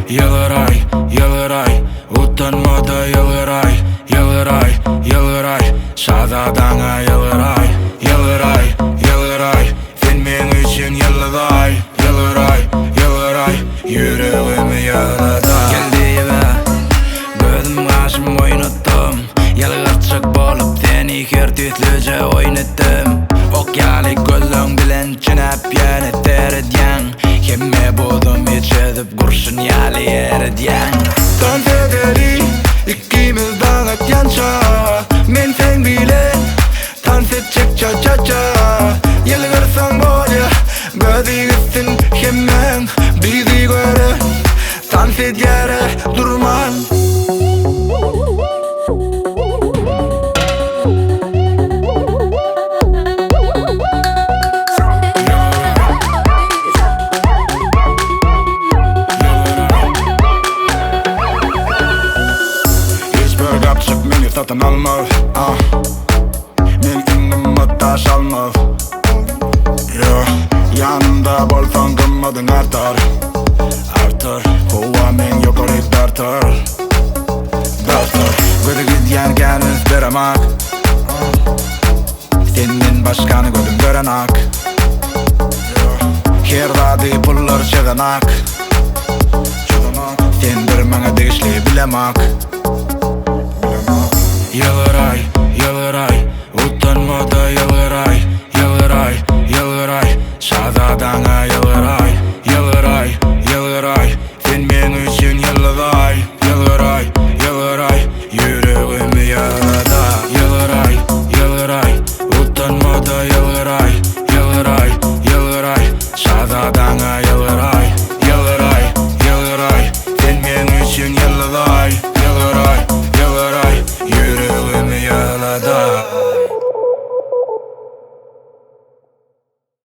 yılgıray, yılgıray, utanmada yılgıray, yılgıray, yılgıray, şadadana yılgıray, yılgıray, yılgıray, sen men üçün yılgıray, yılgıray, yılgıray, yüreğimi yağladay. Geldiğime gözüm kaşım oynattım, yalgırçık bolup seni kertütlüce oynattım. Okyalik gözlüğün bilen çınap yana teredyen, kemme bodum içedip kurşun yali eredyen. Dans ederi ikimiz dağıt yança, men sen bilen dans edecek ça ça ça. Yalgırsan boya gözü gitsin kemmen bizi göre, dans et yere durman. Satın almaz, men ünlümü taş almaz. Yanımda bolsan gımmadın artar, artar. Kova men yukarı dartar, dartar. Göre gidyen geliniz beremak, senin başkanı gördüm görenak. Her vadi pullar çığınak, sen bir bana değişli bilemak. Yılgıray, yılgıray, utanmada yılgıray, yılgıray, yılgıray, şadadana yılgıray, yılgıray, yılgıray, sen men üçün yılgıray, yılgıray, yılgıray, yüreğimi yağladay. Yılgıray, yılgıray, utanmada yılgıray, yılgıray, yılgıray, şadadana yılgıray.